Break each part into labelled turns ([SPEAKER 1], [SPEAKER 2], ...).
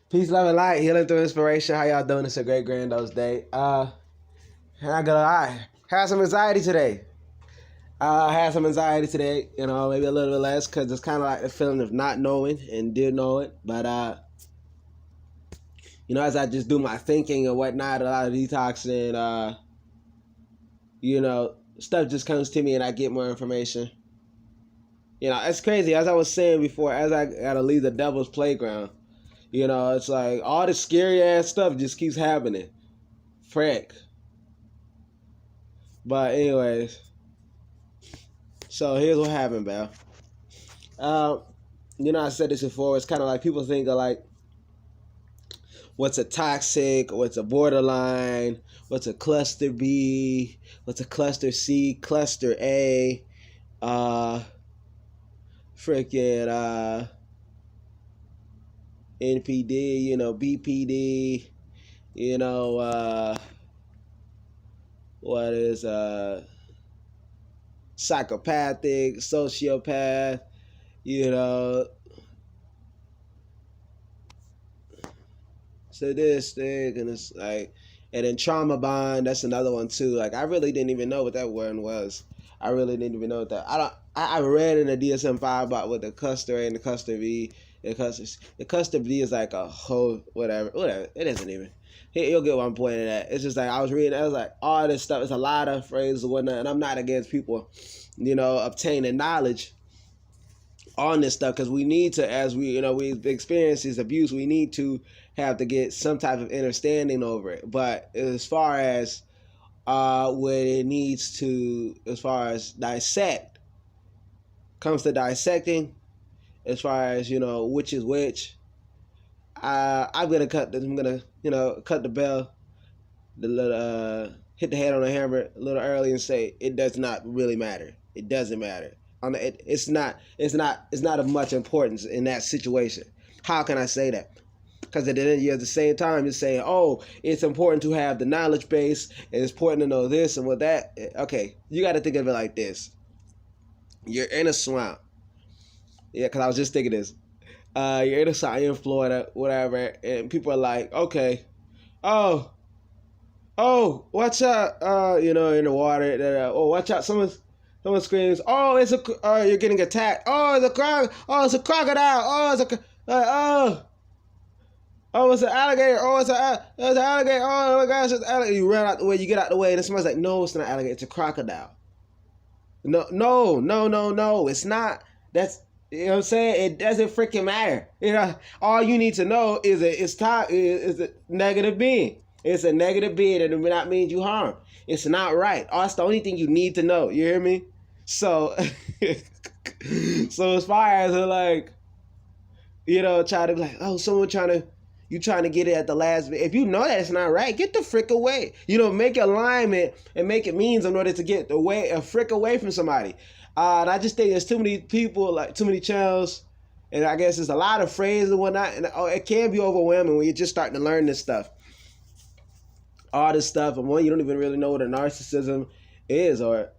[SPEAKER 1] Peace, love, and light. Healing through inspiration. How y'all doing? It's a great Grandos day. I gotta lie. Had some anxiety today. You know, maybe a little bit less because it's kind of like the feeling of not knowing and did know it. But, you know, as I just do my thinking and whatnot, a lot of detoxing, you know, stuff just comes to me and I get more information. You know, it's crazy. As I was saying before, as I gotta leave the devil's playground, you know, it's like all this scary ass stuff just keeps happening. Frick. But anyways, so here's what happened, Bell. You know, I said this before. It's kind of like people think of like, what's a toxic, what's a borderline, what's a cluster B, what's a cluster C, cluster A, freaking NPD, you know, BPD, you know, what is psychopathic, sociopath, you know, sadistic, and it's like, and then trauma bond, that's another one too. Like, I really didn't even know what that word was. I really didn't even know what that. I read in the DSM-5 about what the cluster A and the cluster B. The cluster B is like a whole whatever. It isn't even. You'll get one point of that. It's just like I was reading. I was like, all this stuff. It's a lot of phrases and whatnot. And I'm not against people, you know, obtaining knowledge on this stuff because we need to, as we, you know, we experience this abuse, we need to have to get some type of understanding over it. But as far as what it needs to, as far as comes to dissecting, as far as, you know, which is which, I'm gonna cut the bell, hit the head on the hammer a little early and say it does not really matter. It doesn't matter. It's not of much importance in that situation. How can I say that? Because at the same time, you're saying, oh, it's important to have the knowledge base, and it's important to know this and what that. Okay, you got to think of it like this. You're in a swamp. Yeah, because I was just thinking this. You're in a swamp, you're in Florida, whatever, and people are like, okay, oh, watch out, you know, in the water. Oh, watch out, someone screams, oh, you're getting attacked. Oh, it's a crocodile. Oh, it's an alligator. Oh, it's an alligator. Oh my gosh, it's an alligator. You run out the way, you get out the way, and somebody's like, no, it's not an alligator, it's a crocodile. No, it's not. That's, you know what I'm saying? It doesn't freaking matter. You know, all you need to know is it's a negative being. It's a negative being, and it may not mean you harm. It's not right. That's the only thing you need to know. You hear me? So, so as far as like, you know, try to be like, oh, you trying to get it at the last bit. If you know that it's not right, get the frick away. You know, make alignment and make it means in order to get a frick away from somebody. And I just think there's too many people, like too many channels, and I guess there's a lot of phrases and whatnot, and it can be overwhelming when you're just starting to learn this stuff. All this stuff, and one, you don't even really know what a narcissism is, or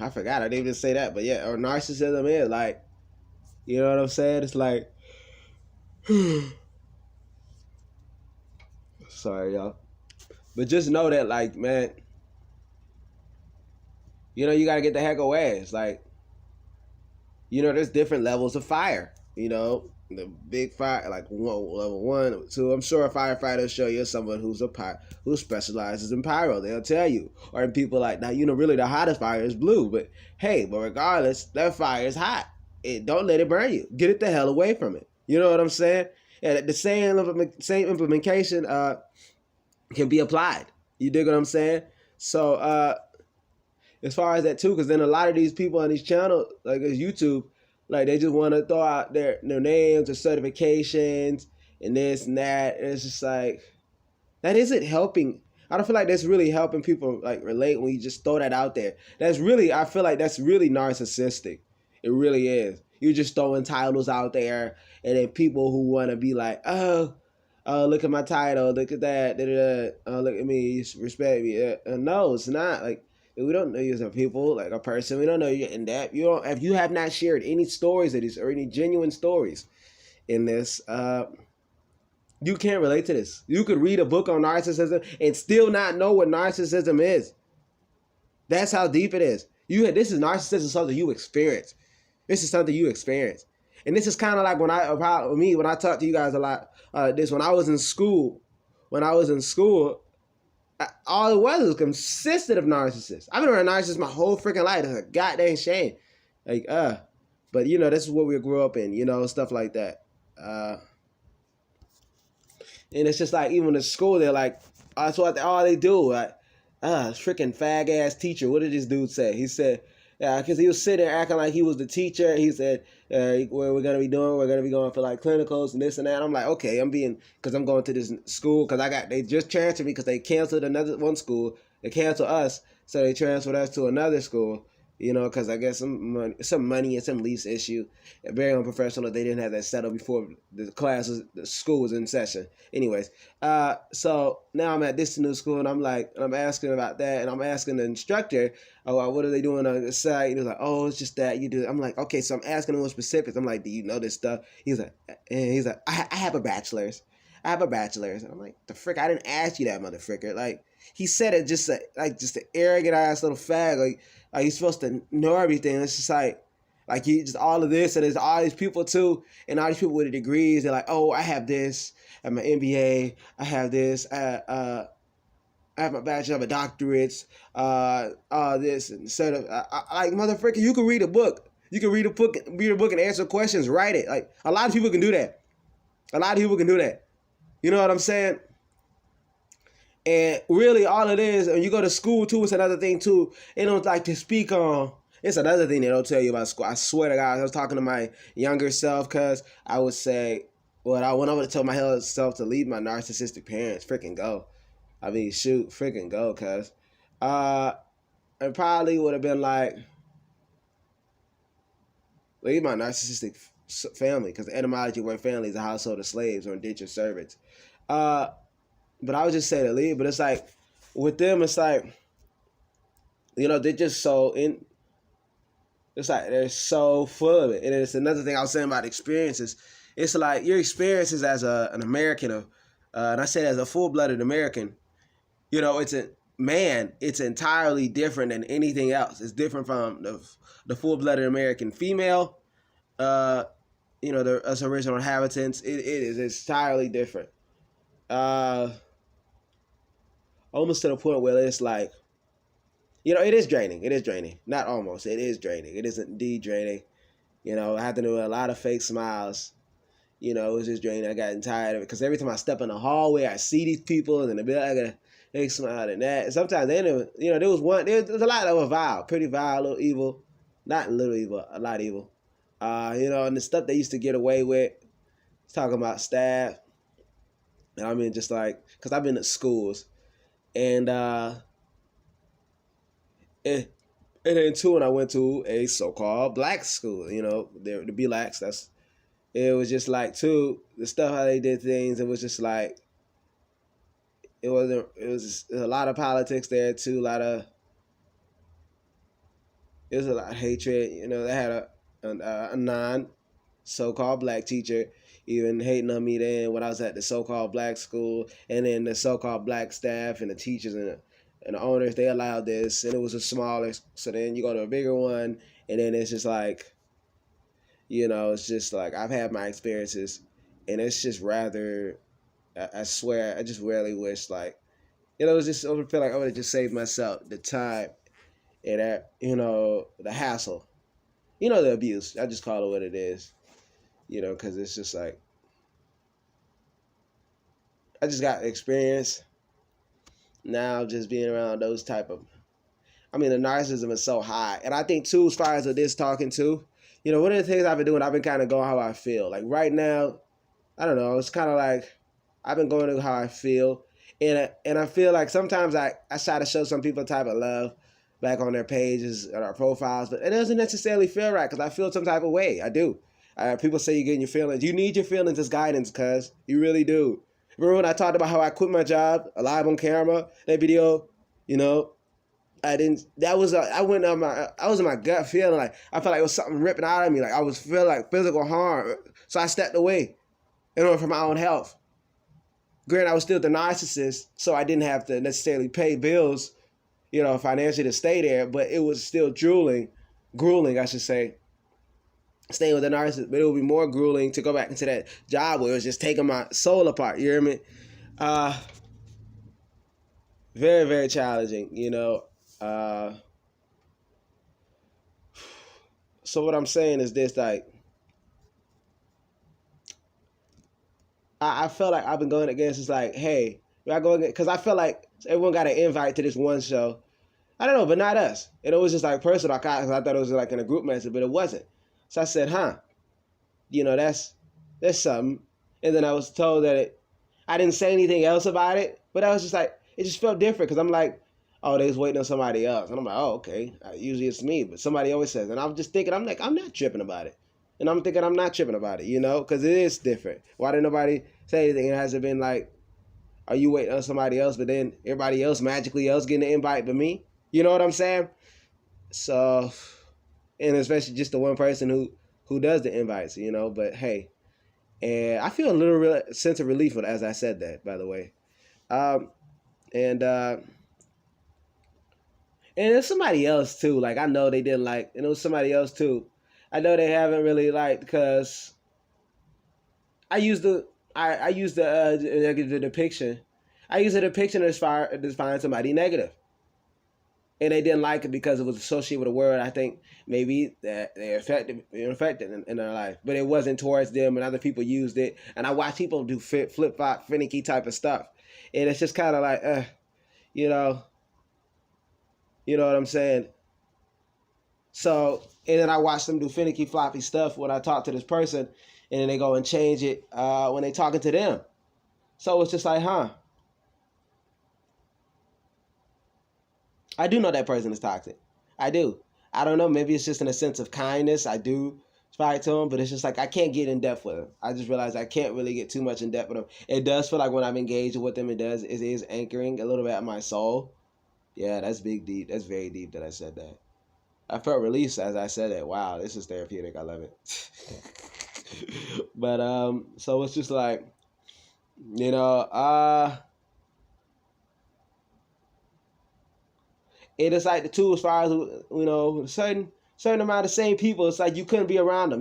[SPEAKER 1] I forgot, I didn't even say that, but yeah, or narcissism is, like, you know what I'm saying? It's like, sorry, y'all. But just know that, like, man, you know, you got to get the heck away. It's like, you know, there's different levels of fire. You know, the big fire, like level 1, level 2. I'm sure a firefighter will show you someone who specializes in pyro. They'll tell you. Or in people like, now, you know, really the hottest fire is blue. But hey, regardless, that fire is hot. Don't let it burn you. Get it the hell away from it. You know what I'm saying? And the same implementation can be applied. You dig what I'm saying? So as far as that too, because then a lot of these people on these channels, like YouTube, like they just want to throw out their names or certifications and this and that. And it's just like, that isn't helping. I don't feel like that's really helping people like relate when you just throw that out there. I feel like that's really narcissistic. It really is. You're just throwing titles out there, and then people who want to be like, oh, look at my title, look at that, look at me, respect me. No, it's not. Like, we don't know you as a people, like a person. We don't know you in depth. If you have not shared any stories of this or any genuine stories in this, You can't relate to this. You could read a book on narcissism and still not know what narcissism is. That's how deep it is. This is narcissism, something you experience. This is something you experience. And this is kind of like when I talk to you guys a lot, when I was in school, all it was consistent of narcissists. I've been around narcissists my whole freaking life. It's a goddamn shame. But this is what we grew up in, stuff like that. And it's just like, even in school, they're like, that's what all they do. Like, freaking fag ass teacher. What did this dude say? He said, because he was sitting there acting like he was the teacher. He said, what we're going to be doing, we're going to be going for like clinicals and this and that. I'm like, okay, because I'm going to this school because they just transferred me because they canceled one school. They canceled us, so they transferred us to another school. Because I guess some money and some lease issue. Very unprofessional. They didn't have that settled before the school was in session. Anyways, so now I'm at this new school, and I'm asking about that, and I'm asking the instructor, what are they doing on the site? And he's like, oh, it's just that you do. I'm like, okay, so I'm asking him specifics. I'm like, do you know this stuff? He's like, I have a bachelor's. And I'm like, the frick, I didn't ask you that, motherfucker. Like, he said it just an arrogant ass little fag. Like he's supposed to know everything. It's just like he just all of this, and there's all these people too, and all these people with the degrees. They're like, oh, I have this, I have my MBA, I have this, I have my bachelor, I have a doctorate, this instead of like, motherfucker, you can read a book. You can read a book and answer questions, write it. Like, a lot of people can do that. You know what I'm saying? And really, all it is, when you go to school too, it's another thing too. They don't like to speak on. It's another thing they don't tell you about school. I swear to God, I was talking to my younger self, because I would say, when I would have told my hell self to leave my narcissistic parents, freaking go. I mean, shoot, freaking go, cuz. It probably would have been like, leave my narcissistic family, because the etymology of word family is a household of slaves or indentured servants. But I would just say to leave. But it's like, with them, it's like, they're just so in. It's like they're so full of it. And it's another thing I was saying about experiences. It's like your experiences as an American, and I say as a full-blooded American, it's entirely different than anything else. It's different from the full-blooded American female, us original inhabitants. It's entirely different. Almost to the point where it's like, it is draining. It is draining. Not almost. It is draining. It is indeed draining. I had to do a lot of fake smiles. It was just draining. I got tired of it because every time I step in the hallway, I see these people, and they be like, I got a fake smile and that. And sometimes there was a lot that was vile, pretty vile, a little evil. Not a little evil, a lot evil. And the stuff they used to get away with, talking about staff. And I mean, just like, because I've been at schools. And then too, when I went to a so-called black school, the blacks, it was just like, too, the stuff how they did things, it was just like, it was a lot of politics there too, it was a lot of hatred. They had a non so-called black teacher even hating on me then when I was at the so-called black school, and then the so-called black staff and the teachers and the owners, they allowed this, and it was a smaller, so then you go to a bigger one, and then it's just like, it's just like, I've had my experiences, and it's just rather, I swear, I just really wish, like, it's just, I would feel like I would have just saved myself the time and the hassle, the abuse. I just call it what it is. Because it's just like, I just got experience now just being around those type of, the narcissism is so high. And I think too, as far as this talking to, one of the things I've been doing, I've been kind of going how I feel. Like right now, I don't know, it's kind of like, I've been going to how I feel. And I feel like sometimes I try to show some people a type of love back on their pages and our profiles, but it doesn't necessarily feel right because I feel some type of way. I do. People say you're getting your feelings. You need your feelings as guidance, cuz. You really do. Remember when I talked about how I quit my job, live on camera, that video, I was in my gut feeling like, I felt like it was something ripping out of me. Like I was feeling like physical harm. So I stepped away in order for my own health. Granted, I was still the narcissist, so I didn't have to necessarily pay bills, financially to stay there, but it was still grueling, I should say, staying with the narcissist. But it would be more grueling to go back into that job where it was just taking my soul apart. You hear me? Very, very challenging, So what I'm saying is this, like, I felt like I've been going against, it's like, hey, I go against, because I felt like everyone got an invite to this one show. I don't know, but not us. And it was just like personal, because I thought it was like in a group message, but it wasn't. So I said, that's something. And then I was told that I didn't say anything else about it, but I was just like, it just felt different, because I'm like, oh, they was waiting on somebody else. And I'm like, oh, okay. Usually it's me, but somebody always says. And I'm just thinking, I'm like, I'm not tripping about it. And I'm thinking I'm not tripping about it, because it is different. Why didn't nobody say anything? It hasn't been like, are you waiting on somebody else, but then everybody else magically else getting the invite but me? You know what I'm saying? So, and especially just the one person who does the invites, but hey. And I feel a little sense of relief as I said that, by the way. And there's somebody else too. Like, I know they didn't like, and it was somebody else too. I know they haven't really liked, because I use the depiction. I use the depiction to define somebody negative. And they didn't like it because it was associated with a word, I think, maybe that they're affected in their life. But it wasn't towards them, and other people used it. And I watch people do flip-flop, finicky type of stuff. And it's just kind of like, you know what I'm saying? So, and then I watch them do finicky, floppy stuff when I talk to this person, and then they go and change it when they talking to them. So it's just like, I do know that person is toxic. I do. I don't know. Maybe it's just in a sense of kindness. I do fight to them, but it's just like I can't get in depth with them. I just realized I can't really get too much in depth with them. It does feel like when I'm engaged with them, it is anchoring a little bit at my soul. Yeah, that's deep. That's very deep that I said that. I felt released as I said it. Wow, this is therapeutic. I love it. But so it's just like, it is like the two, as far as, a certain amount of same people, it's like you couldn't be around them,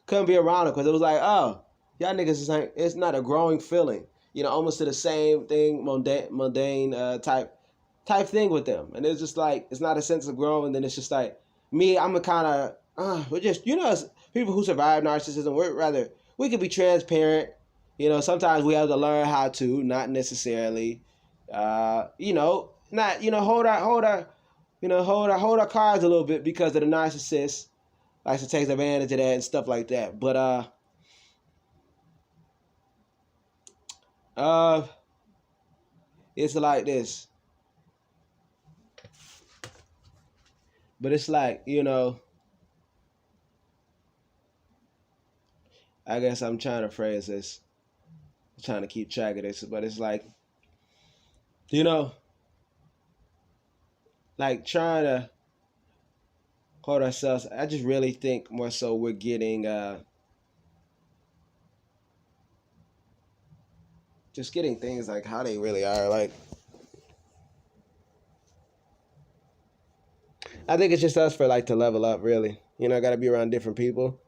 [SPEAKER 1] couldn't be around them, because it was like, oh, y'all niggas is like, it's not a growing feeling, almost to the same thing, mundane type thing with them. And it's just like, it's not a sense of growing. And then it's just like, me, I'm a kind of, we're just, as people who survive narcissism, we could be transparent. Sometimes we have to learn how to, not necessarily, not, hold our cards a little bit, because of the narcissist likes to take advantage of that and stuff like that. But it's like this. But it's like, I guess I'm trying to phrase this. I'm trying to keep track of this, but it's like, like trying to hold ourselves. I just really think more so we're getting just getting things like how they really are. Like, I think it's just us for like to level up, really. I got to be around different people,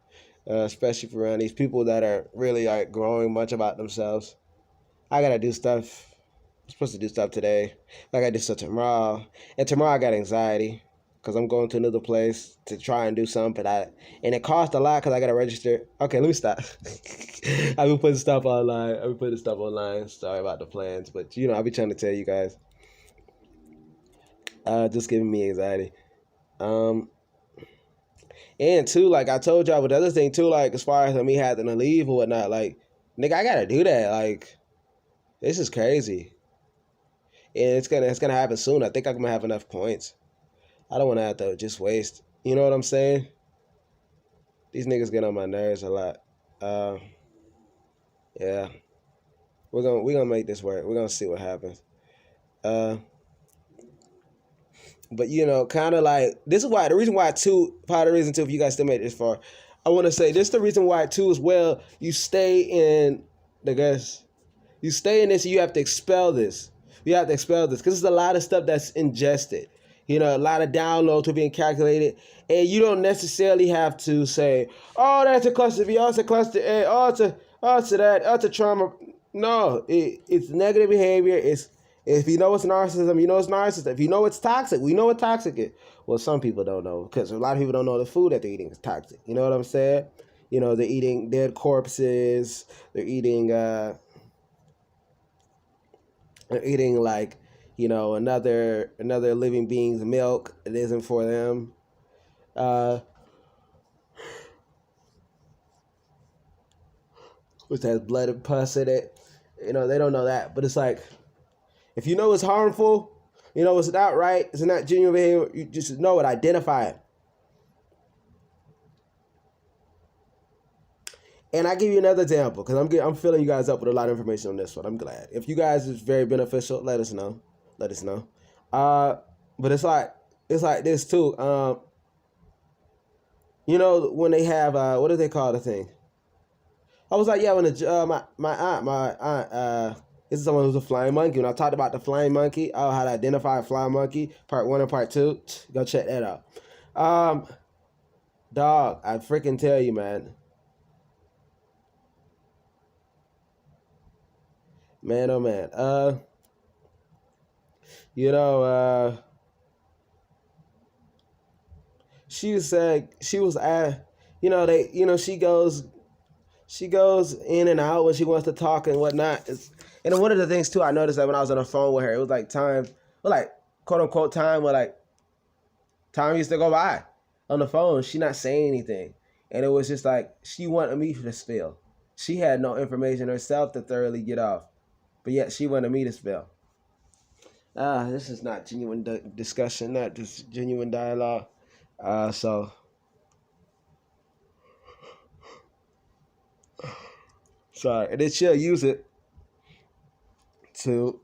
[SPEAKER 1] especially for around these people that are really like growing much about themselves. I got to do stuff. I'm supposed to do stuff today. I got to do stuff tomorrow. And tomorrow I got anxiety because I'm going to another place to try and do something. And it costs a lot because I got to register. Okay, let me stop. I've been putting stuff online. Sorry about the plans. But, I'll be trying to tell you guys. Just giving me anxiety. And too, like I told y'all, but the other thing too, like as far as me having to leave or whatnot, like, nigga, I gotta do that. Like, this is crazy. And it's gonna happen soon. I think I'm gonna have enough points. I don't wanna have to just waste. You know what I'm saying? These niggas get on my nerves a lot. Yeah. We're gonna make this work. We're gonna see what happens. But, kind of like, this is why, the reason why, too, part of the reason, too, if you guys still made it this far, I want to say, this is the reason why, too, as well, you stay in, I guess, You stay in this, and you have to expel this. You have to expel this because there's a lot of stuff that's ingested. You know, a lot of downloads are being calculated, and you don't necessarily have to say, "Oh, that's a cluster B, oh, it's a cluster A, oh, it's a that, oh, it's a trauma." No, it's negative behavior. It's if you know it's narcissism, you know it's narcissism. If you know it's toxic, we know what toxic is. Well, some people don't know because a lot of people don't know the food that they're eating is toxic. You know what I'm saying? You know, they're eating dead corpses. They're eating like, you know, another living being's milk. It isn't for them. Which has blood and pus in it. You know, they don't know that. But it's like, if you know it's harmful, you know it's not right, it's not genuine behavior, you just know it, identify it. And I give you another example because I'm filling you guys up with a lot of information on this one. I'm glad. If you guys is very beneficial, let us know. Let us know. But it's like this too. You know when they have what do they call the thing? I was like, yeah, when my aunt this is someone who's a flying monkey. When I talked about the flying monkey, how to identify a flying monkey, part 1 and part 2, go check that out. Dog, I freaking tell you, man. Man, oh man. You know, she said she was at, you know, she goes in and out when she wants to talk and whatnot. And then one of the things too, I noticed that when I was on the phone with her, it was like time, well, like quote unquote time, where like time used to go by on the phone. She not saying anything, and it was just like she wanted me to spill. She had no information herself to thoroughly get off, but yet she wanted me to spill. This is not genuine discussion, not just genuine dialogue. So. Sorry, and then she'll use it to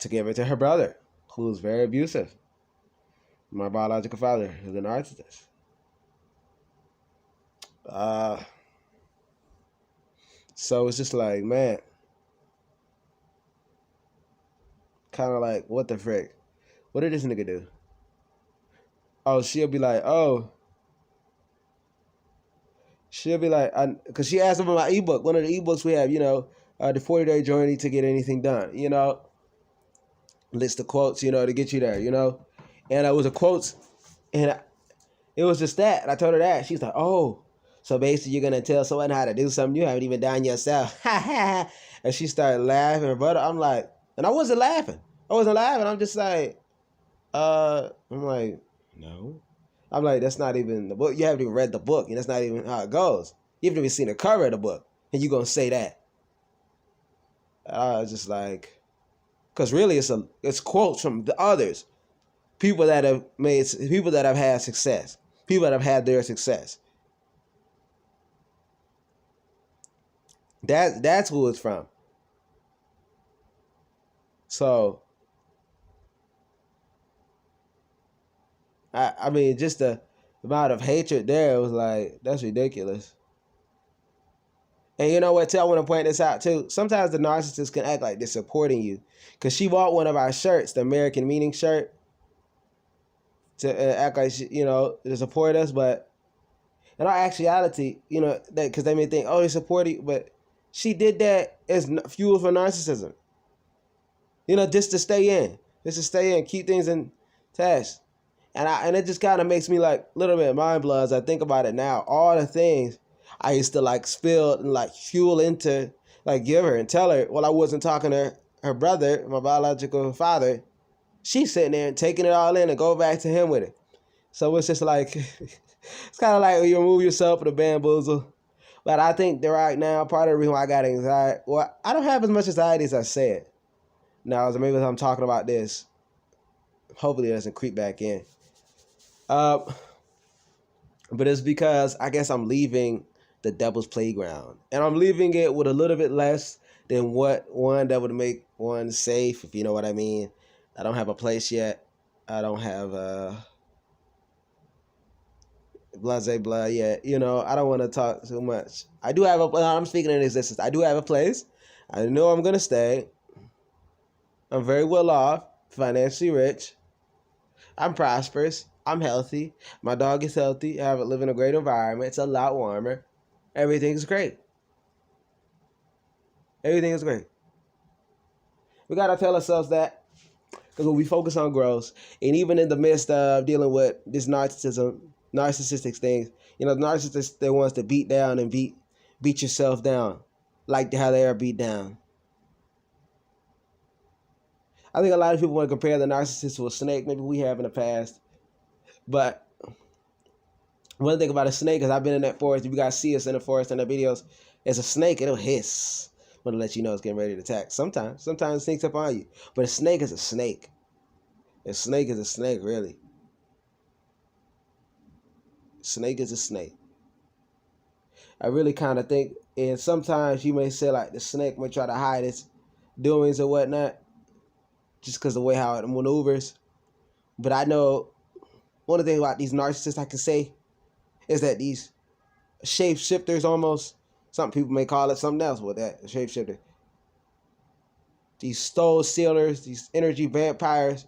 [SPEAKER 1] give it to her brother, who's very abusive. My biological father is a narcissist. So it's just like, man, kind of like, what the frick? What did this nigga do? Oh, she'll be like, because she asked him about my ebook. One of the ebooks we have, you know, the 40-day journey to get anything done, you know. List of quotes, you know, to get you there, you know. And it was a quotes, and it was just that. And I told her that. She's like, oh, so basically you're going to tell someone how to do something you haven't even done yourself. And she started laughing. But I'm like, and I wasn't laughing. I'm just like, I'm like, no. I'm like, that's not even the book. You haven't even read the book, and that's not even how it goes. You haven't even seen the cover of the book, and you're going to say that. I was just like, because really it's quotes from the others. People that have had success. People that have had their success. That's who it's from. So, I mean, just the amount of hatred there was like, that's ridiculous. And you know what, too, I want to point this out, too. Sometimes the narcissist can act like they're supporting you. Because she bought one of our shirts, the American Meaning shirt, to act like, you know, to support us. But in all actuality, you know, because they may think, oh, they support you. But she did that as fuel for narcissism. You know, just to stay in. Keep things in task. And it just kind of makes me like a little bit mind blown as I think about it now. All the things I used to like spill and like fuel into, like give her and tell her, well, I wasn't talking to her brother, my biological father. She's sitting there and taking it all in and go back to him with it. So it's just like, it's kind of like when you remove yourself from the bamboozle. But I think that right now, part of the reason why I got anxiety, well, I don't have as much anxiety as I said. Now, maybe as I'm talking about this, hopefully it doesn't creep back in. But it's because I guess I'm leaving the devil's playground. And I'm leaving it with a little bit less than one that would make one safe, if you know what I mean. I don't have a place yet. I don't have blase blah. Yeah, you know, I don't want to talk too much. I do have a. I'm speaking in existence. I do have a place. I know I'm gonna stay. I'm very well off, financially rich. I'm prosperous. I'm healthy. My dog is healthy. I live in a great environment. It's a lot warmer. Everything's great. Everything is great. We gotta tell ourselves that, because when we focus on growth, and even in the midst of dealing with this narcissistic things, you know, the narcissist that wants to beat down and beat yourself down, like how they are beat down. I think a lot of people want to compare the narcissist to a snake. Maybe we have in the past, but one thing about a snake is I've been in that forest. If you guys see us in the forest in the videos, it's a snake. It'll hiss. I'm gonna let you know it's getting ready to attack. Sometimes it sneaks up on you, but a snake is a snake. A snake is a snake, really. Snake is a snake. I really kind of think, and sometimes you may say like the snake may try to hide its doings or whatnot, just because of the way how it maneuvers. But I know one of the things about these narcissists I can say is that these shapeshifters, almost, some people may call it something else with that, a shapeshifter. These soul stealers, these energy vampires,